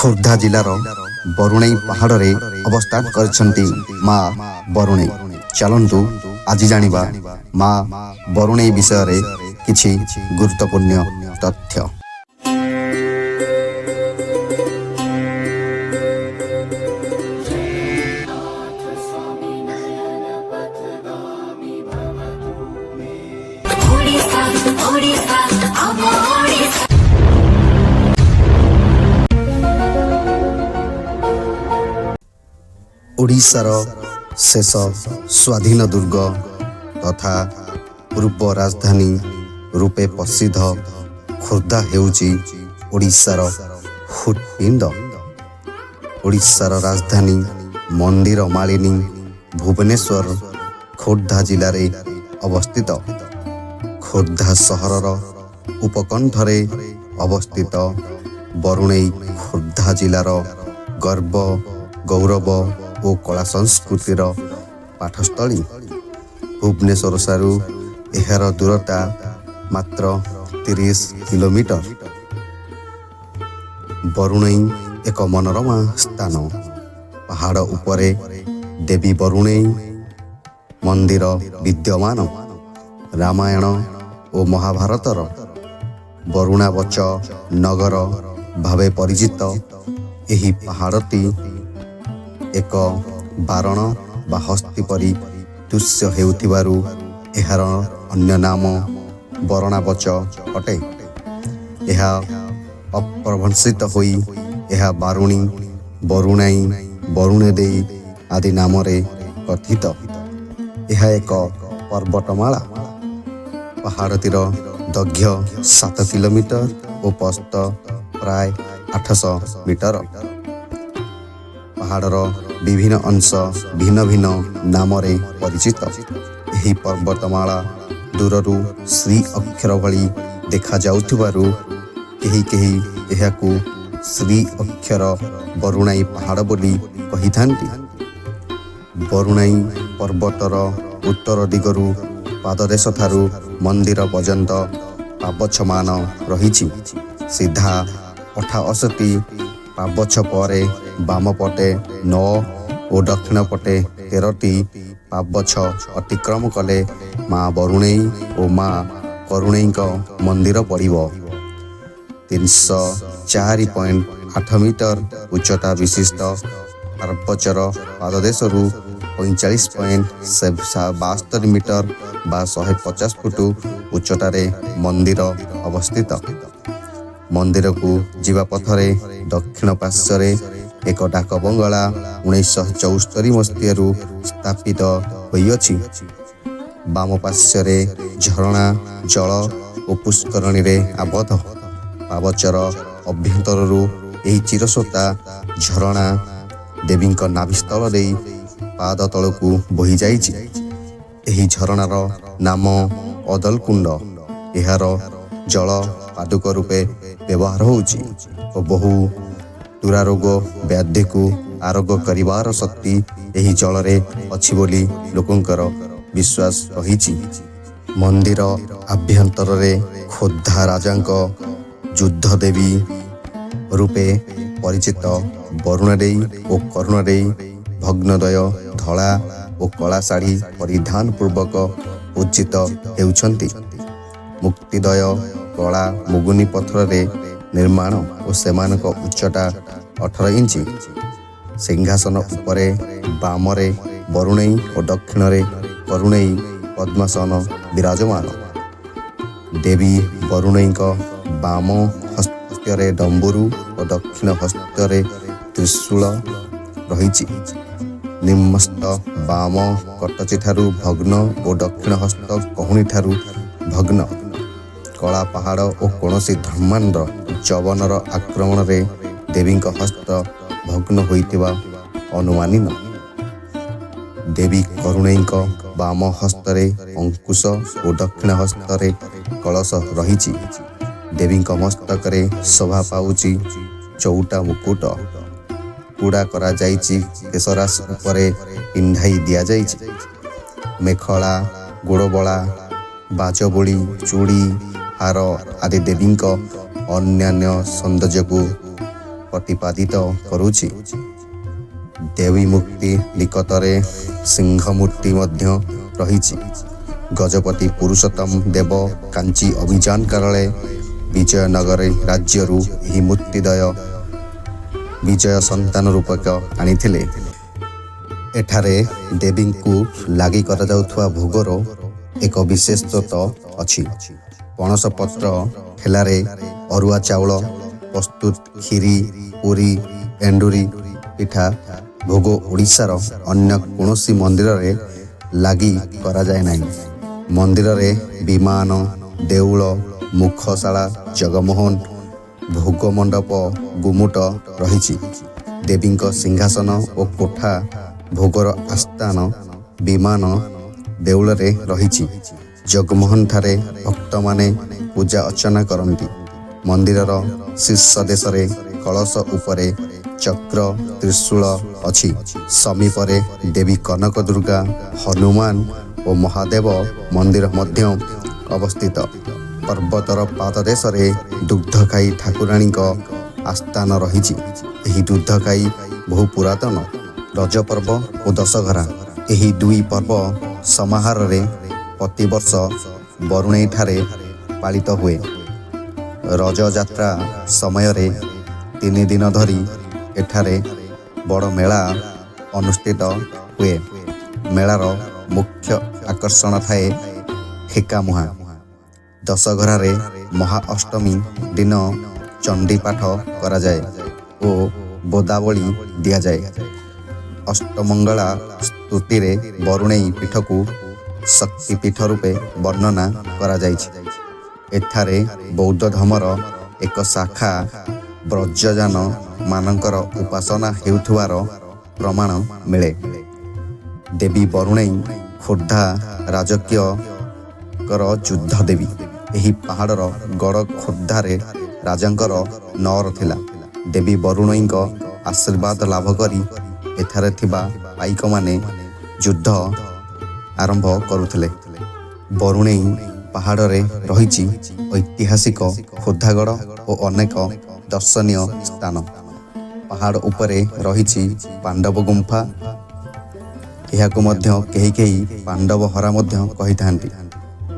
ଖୋର୍ଦ୍ଧା ଜିଲ୍ଲାର ବରୁଣେଇ ପାହାଡ଼ରେ ଅବସ୍ଥାନ କରିଛନ୍ତି ମା ବରୁଣେଇ। ଚାଲନ୍ତୁ ଆଜି ଜାଣିବା ମା ବରୁଣେଇ ବିଷୟରେ କିଛି ଗୁରୁତ୍ୱପୂର୍ଣ୍ଣ ତଥ୍ୟ। ଓଡ଼ିଶାର ଶେଷ ସ୍ୱାଧୀନ ଦୁର୍ଗ ତଥା ପୂର୍ବ ରାଜଧାନୀ ରୂପେ ପ୍ରସିଦ୍ଧ ଖୋର୍ଦ୍ଧା ହେଉଛି ଓଡ଼ିଶାର ହୃତ୍ପିଣ୍ଡ। ଓଡ଼ିଶାର ରାଜଧାନୀ ମନ୍ଦିର ମାଳିନୀ ଭୁବନେଶ୍ୱର ଖୋର୍ଦ୍ଧା ଜିଲ୍ଲାରେ ଅବସ୍ଥିତ। ଖୋର୍ଦ୍ଧା ସହରର ଉପକଣ୍ଠରେ ଅବସ୍ଥିତ ବରୁଣେଇ ଖୋର୍ଦ୍ଧା ଜିଲ୍ଲାର ଗର୍ବ ଗୌରବ ଓ କଳା ସଂସ୍କୃତିର ପାଠସ୍ଥଳୀ। ଭୁବନେଶ୍ୱରଠାରୁ ଏହାର ଦୂରତା ମାତ୍ର 30 କିଲୋମିଟର। ବରୁଣେଇ ଏକ ମନୋରମା ସ୍ଥାନ। ପାହାଡ଼ ଉପରେ ଦେବୀ ବରୁଣେଇ ମନ୍ଦିର ବିଦ୍ୟମାନ। ରାମାୟଣ ଓ ମହାଭାରତର ବରୁଣାବଚ ନଗର ଭାବେ ପରିଚିତ ଏହି ପାହାଡ଼ଟି ଏକ ବାରଣ ବା ହସ୍ତୀ ପରି ଦୃଶ୍ୟ ହେଉଥିବାରୁ ଏହାର ଅନ୍ୟ ନାମ ବରଣାବଚ ଅଟେ। ଏହା ଅପଭ୍ରଂଶିତ ହୋଇ ଏହା ବାରୁଣୀ, ବରୁଣେଇ, ବରୁଣେଦେଇ ଆଦି ନାମରେ କଥିତ। ଏହା ଏକ ପର୍ବତମାଳା। ପାହାଡ଼ଟିର ଦୈର୍ଘ୍ୟ 7 କିଲୋମିଟର ଓ ପ୍ରସ୍ଥ ପ୍ରାୟ 800 ମିଟର। ପାହାଡ଼ର ବିଭିନ୍ନ ଅଂଶ ଭିନ୍ନ ଭିନ୍ନ ନାମରେ ପରିଚିତ। ଏହି ପର୍ବତମାଳା ଦୂରରୁ ଶ୍ରୀ ଅକ୍ଷର ଭଳି ଦେଖାଯାଉଥିବାରୁ କେହି କେହି ଏହାକୁ ଶ୍ରୀ ଅକ୍ଷର ବରୁଣେଇ ପାହାଡ଼ ବୋଲି କହିଥାନ୍ତି। ବରୁଣେଇ ପର୍ବତର ଉତ୍ତର ଦିଗରୁ ପାଦଦେଶଠାରୁ ମନ୍ଦିର ପର୍ଯ୍ୟନ୍ତ ପାବଚ୍ଛମାନ ରହିଛି। ସିଧା 68 ପାବଚ୍ଛ ପରେ ବାମ ପଟେ 9 ଓ ଦକ୍ଷିଣ ପଟେ 13ଟି ପାବଚ୍ଛ ଅତିକ୍ରମ କଲେ ମା ବରୁଣେଇ ଓ ମା କରୁଣେଇଙ୍କ ମନ୍ଦିର ପଡ଼ିବ। 304.8 ମିଟର ଉଚ୍ଚତା ବିଶିଷ୍ଟ ପାର୍ବଚ୍ଛର ପାଦଦେଶରୁ 45.72 ମିଟର ବା 150 ଫୁଟ ଉଚ୍ଚତାରେ ମନ୍ଦିର ଅବସ୍ଥିତ। ମନ୍ଦିରକୁ ଯିବା ପଥରେ ଦକ୍ଷିଣ ପାର୍ଶ୍ୱରେ ଏକ ଡାକ ବଙ୍ଗଳା 1974 ମସିହାରୁ ସ୍ଥାପିତ ହୋଇଅଛି। ବାମ ପାର୍ଶ୍ୱରେ ଝରଣା ଜଳ ଓ ପୁଷ୍କରଣୀରେ ଆବଦ୍ଧ। ପାବଚ୍ଛର ଅଭ୍ୟନ୍ତରରୁ ଏହି ଚିରସ୍ରୋତା ଝରଣା ଦେବୀଙ୍କ ନାଭିସ୍ଥଳ ଦେଇ ପାଦ ତଳକୁ ବୋହିଯାଇଛି। ଏହି ଝରଣାର ନାମ ଅଦଳକୁଣ୍ଡ। ଏହାର ଜଳ ପାଦୁକ ରୂପେ ବ୍ୟବହାର ହେଉଛି ଓ ବହୁ ଦୁରାରୋଗ ବ୍ୟାଧିକୁ ଆରୋଗ୍ୟ କରିବାର ଶକ୍ତି ଏହି ଜଳରେ ଅଛି ବୋଲି ଲୋକଙ୍କର ବିଶ୍ୱାସ ରହିଛି। ମନ୍ଦିର ଆଭ୍ୟନ୍ତରରେ ଖୋର୍ଦ୍ଧା ରାଜାଙ୍କ ଯୁଦ୍ଧ ଦେବୀ ରୂପେ ପରିଚିତ ବରୁଣେଦେଇ ଓ କରୁଣେଦେଇ ଭଗ୍ନୋଦୟ ଧଳା ଓ କଳା ଶାଢ଼ୀ ପରିଧାନ ପୂର୍ବକ ପୂଜିତ ହେଉଛନ୍ତି। ମୁକ୍ତିଦୟ କଳା ମୁଗୁନି ପଥରରେ ନିର୍ମାଣ ଓ ସେମାନଙ୍କ ଉଚ୍ଚତା 18 ଇଞ୍ଚ। ସିଂହାସନ ଉପରେ ବାମରେ ବରୁଣେଇ ଓ ଦକ୍ଷିଣରେ କରୁଣେଇ ପଦ୍ମାସନ ବିରାଜମାନ। ଦେବୀ ବରୁଣେଇଙ୍କ ବାମ ହସ୍ତରେ ଡମ୍ବୁରୁ ଓ ଦକ୍ଷିଣ ହସ୍ତରେ ତ୍ରିଶୂଳ ରହିଛି। ନିମ୍ନସ୍ଥ ବାମ କଟଚିଠାରୁ ଭଗ୍ନ ଓ ଦକ୍ଷିଣ ହସ୍ତ କହୁଣୀଠାରୁ ଭଗ୍ନ। କଳା ପାହାଡ଼ ଓ କୌଣସି ଧର୍ମାନ୍ଧ ଯବନର ଆକ୍ରମଣରେ ଦେବୀଙ୍କ ହସ୍ତ ଭଗ୍ନ ହୋଇଥିବା ଅନୁମାନୀନ। ଦେବୀ କରୁଣେଇଙ୍କ ବାମ ହସ୍ତରେ ଅଙ୍କୁଶ ଓ ଦକ୍ଷିଣ ହସ୍ତରେ କଳସ ରହିଛି। ଦେବୀଙ୍କ ମସ୍ତକରେ ଶୋଭା ପାଉଛି ଚଉଟା ମୁକୁଟ। ପୁଡ଼ା କରାଯାଇଛି। କେଶରାଶ ଉପରେ ପିନ୍ଧାଇ ଦିଆଯାଇଛି। ମେଖଳା, ଗୋଡ଼ବଳା, ବାଜବଳି, ଚୁଡ଼ି, ହାର ଆଦି ଦେବୀଙ୍କ ଅନ୍ୟାନ୍ୟ ସୌନ୍ଦର୍ଯ୍ୟକୁ ପ୍ରତିପାଦିତ କରୁଛି। ଦେବୀ ମୂର୍ତ୍ତି ନିକଟରେ ସିଂହ ମୂର୍ତ୍ତି ମଧ୍ୟ ରହିଛି। ଗଜପତି ପୁରୁଷୋତ୍ତମ ଦେବ କାଞ୍ଚି ଅଭିଯାନ କାଳରେ ବିଜୟନଗର ରାଜ୍ୟରୁ ଏହି ମୂର୍ତ୍ତିଦ୍ୱୟ ବିଜୟ ସନ୍ତାନ ରୂପକ ଆଣିଥିଲେ। ଏଠାରେ ଦେବୀଙ୍କୁ ଲାଗି କରାଯାଉଥିବା ଭୋଗର ଏକ ବିଶେଷତ୍ୱ ଅଛି। ପଣସ ପତ୍ର ଠେଲାରେ ଅରୁଆ ଚାଉଳ ପ୍ରସ୍ତୁତ କ୍ଷୀରି, ପୁରୀ, ଏଣ୍ଡୁରି ପିଠା ଭୋଗ ଓଡ଼ିଶାର ଅନ୍ୟ କୌଣସି ମନ୍ଦିରରେ ଲାଗି କରାଯାଏ ନାହିଁ। ମନ୍ଦିରରେ ବିମାନ, ଦେଉଳ, ମୁଖଶାଳା, ଜଗମୋହନ, ଭୋଗ ମଣ୍ଡପ, ଗୁମୁଟ ରହିଛି। ଦେବୀଙ୍କ ସିଂହାସନ ଓ କୋଠା, ଭୋଗର ଆସ୍ଥାନ, ବିମାନ ଦେଉଳରେ ରହିଛି। ଜଗମୋହନଠାରେ ଭକ୍ତମାନେ ପୂଜା ଅର୍ଚ୍ଚନା କରନ୍ତି। ମନ୍ଦିରର ଶୀର୍ଷ ଦେଶରେ କଳସ ଉପରେ ଚକ୍ର ତ୍ରିଶୂଳ ଅଛି। ସମୀପରେ ଦେବୀ କନକ ଦୁର୍ଗା, ହନୁମାନ ଓ ମହାଦେବ ମନ୍ଦିର ମଧ୍ୟ ଅବସ୍ଥିତ। ପର୍ବତର ପାଦଦେଶରେ ଦୁଗ୍ଧଖାଇ ଠାକୁରାଣୀଙ୍କ ଆସ୍ଥାନ ରହିଛି। ଏହି ଦୁଗ୍ଧଖାଇ ବହୁ ପୁରାତନ। ରଜ ପର୍ବ ଓ ଦଶହରା ଏହି ଦୁଇ ପର୍ବ ସମାହାରରେ ପ୍ରତିବର୍ଷ ବରୁଣେଇଠାରେ ପାଳିତ ହୁଏ। ରଜଯାତ୍ରା ସମୟରେ 3 ଦିନ ଧରି ଏଠାରେ ବଡ଼ ମେଳା ଅନୁଷ୍ଠିତ ହୁଏ। ମେଳାର ମୁଖ୍ୟ ଆକର୍ଷଣ ଥାଏ ଠେକାମୁହାଁ। ଦଶହରାରେ ମହାଅଷ୍ଟମୀ ଦିନ ଚଣ୍ଡୀପାଠ କରାଯାଏ ଓ ବୋଦାବଳି ଦିଆଯାଏ। ଅଷ୍ଟମଙ୍ଗଳା ସ୍ତୁତିରେ ବରୁଣେଇ ପୀଠକୁ ଶକ୍ତିପୀଠ ରୂପେ ବର୍ଣ୍ଣନା କରାଯାଇଛି। ଏଠାରେ ବୌଦ୍ଧ ଧର୍ମର ଏକ ଶାଖା ବ୍ରଜଯାନ ମାନଙ୍କର ଉପାସନା ହେଉଥିବାର ପ୍ରମାଣ ମିଳେ। ଦେବୀ ବରୁଣେଇ ଖୋର୍ଦ୍ଧା ରାଜକୀୟଙ୍କର ଯୁଦ୍ଧ ଦେବୀ। ଏହି ପାହାଡ଼ର ଗଡ଼ ଖୋର୍ଦ୍ଧାରେ ରାଜାଙ୍କର ନଅର ଥିଲା। ଦେବୀ ବରୁଣେଇଙ୍କ ଆଶୀର୍ବାଦ ଲାଭ କରି ଏଠାରେ ଥିବା ପାଇକମାନେ ଯୁଦ୍ଧ ଆରମ୍ଭ କରୁଥିଲେ। ବରୁଣେଇ ପାହାଡ଼ରେ ରହିଛି ଐତିହାସିକ ଖୋର୍ଦ୍ଧାଗଡ଼ ଓ ଅନେକ ଦର୍ଶନୀୟ ସ୍ଥାନ। ପାହାଡ଼ ଉପରେ ରହିଛି ପାଣ୍ଡବ ଗୁମ୍ଫା। ଏହାକୁ ମଧ୍ୟ କେହି କେହି ପାଣ୍ଡବ ହରା ମଧ୍ୟ କହିଥାନ୍ତି।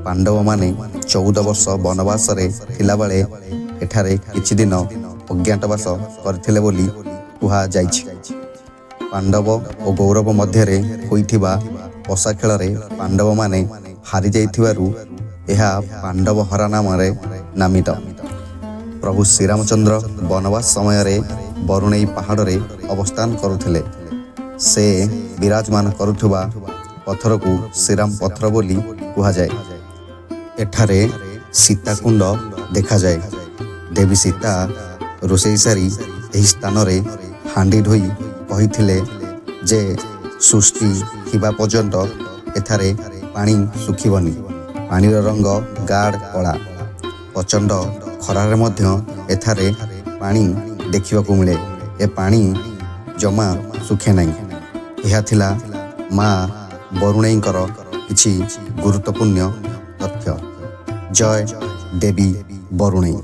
ପାଣ୍ଡବମାନେ 14 ବର୍ଷ ବନବାସରେ ଥିଲାବେଳେ ଏଠାରେ କିଛି ଦିନ ଅଜ୍ଞାତବାସ କରିଥିଲେ ବୋଲି କୁହାଯାଇଛି। ପାଣ୍ଡବ ଓ କୌରବ ମଧ୍ୟରେ ହୋଇଥିବା ପଶା ଖେଳରେ ପାଣ୍ଡବମାନେ ହାରିଯାଇଥିବାରୁ ଏହା ପାଣ୍ଡବହରା ନାମରେ ନାମିତ। ପ୍ରଭୁ ଶ୍ରୀରାମଚନ୍ଦ୍ର ବନବାସ ସମୟରେ ବରୁଣେଇ ପାହାଡ଼ରେ ଅବସ୍ଥାନ କରୁଥିଲେ। ସେ ବିରାଜମାନ କରୁଥିବା ପଥରକୁ ଶ୍ରୀରାମ ପଥର ବୋଲି କୁହାଯାଏ। ଏଠାରେ ସୀତାକୁଣ୍ଡ ଦେଖାଯାଏ। ଦେବୀ ସୀତା ରୋଷେଇ ସାରି ଏହି ସ୍ଥାନରେ ହାଣ୍ଡି ଧୋଇ କହିଥିଲେ ଯେ ସୃଷ୍ଟି ଥିବା ପର୍ଯ୍ୟନ୍ତ ଏଠାରେ ପାଣି ଶୁଖିବନି। ପାଣିର ରଙ୍ଗ ଗାଢ଼ କଳା। ପ୍ରଚଣ୍ଡ ଖରାରେ ମଧ୍ୟ ଏଠାରେ ପାଣି ଦେଖିବାକୁ ମିଳେ। ଏ ପାଣି ଜମା ଶୁଖେ ନାହିଁ। ଏହା ଥିଲା ମା ବରୁଣେଇଙ୍କର କିଛି ଗୁରୁତ୍ୱପୂର୍ଣ୍ଣ ତଥ୍ୟ। ଜୟ ଦେବୀ ବରୁଣେଇ।